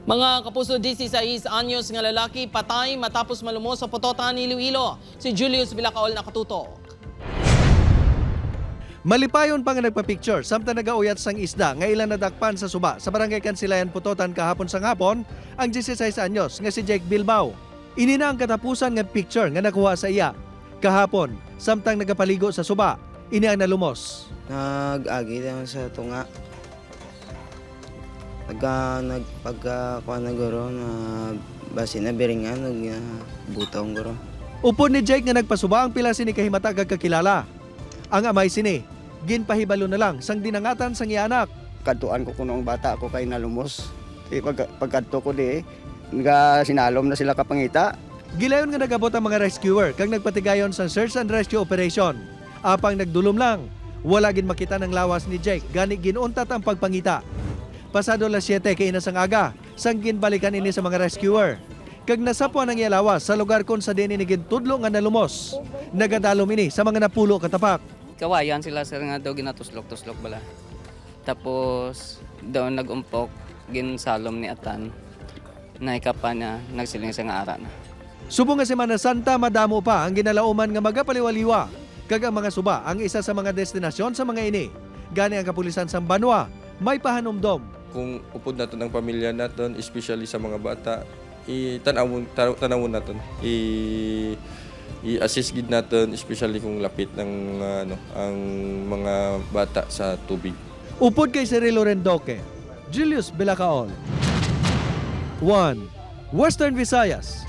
Mga kapuso, 16 anyos nga lalaki patay matapos malumos sa Pototan, Iloilo. Si Julius Bilacaol nakatutok. Malipayon pa nga nagpa-picture samtang nagauyat sang isda nga ilang nadakpan sa suba sa barangay Kansilayan, Pototan kahapon sang hapon ang 16 anyos nga si Jake Bilbao. Ini na ang katapusan nga picture nga nakuha sa iya. Kahapon, samtang nagapaligo sa suba, ini ang nalumos. Nag-agi naman sa tunga. Pagka na guro, basi na biringan, butong guro. Upod ni Jake nga nagpasuba ang pila sini kahimatag kakilala. Ang amay sini, ginpahibalo na lang sang dinangatan sang iya anak. Kadtuan ko kuno ang bata ko kay nalumos. Pagkadto ko di, nga sinalom na sila kapangita. Gilayon nga nagabot ang mga rescuer kag nagpatigayon sa search and rescue operation. Apang nagdulom lang, wala gin makita ng lawas ni Jake gani ginuuntat ang pagpangita. Pasado las 7 kay inasang aga, sang ginbalikan ini sa mga rescuer. Kag nasapwa ng iya lawas sa lugar kon sa dini ni gintudlo nga nalumos. Nagadalom ini sa mga napulo katapak. Kawayan sila sir nga daw ginatuslok-tuslok bala. Tapos doon nagumpok ginsalom ni Atan. Naikapa na nagsiling sa nga ara na. Subong nga Semana Santa madamo pa ang ginalauman nga magapaliwaliwa. Kag ang mga suba ang isa sa mga destinasyon sa mga ini. Gani ang kapulisan sa Banwa may pahanumdom. Kung upod natin ang pamilya natin, especially sa mga bata, tanawon natin. I-assist gid natin, especially kung lapit ng ang mga bata sa tubig. Upod kay Cirilo Rendoque, Julius Bilacaol. 1. Western Visayas.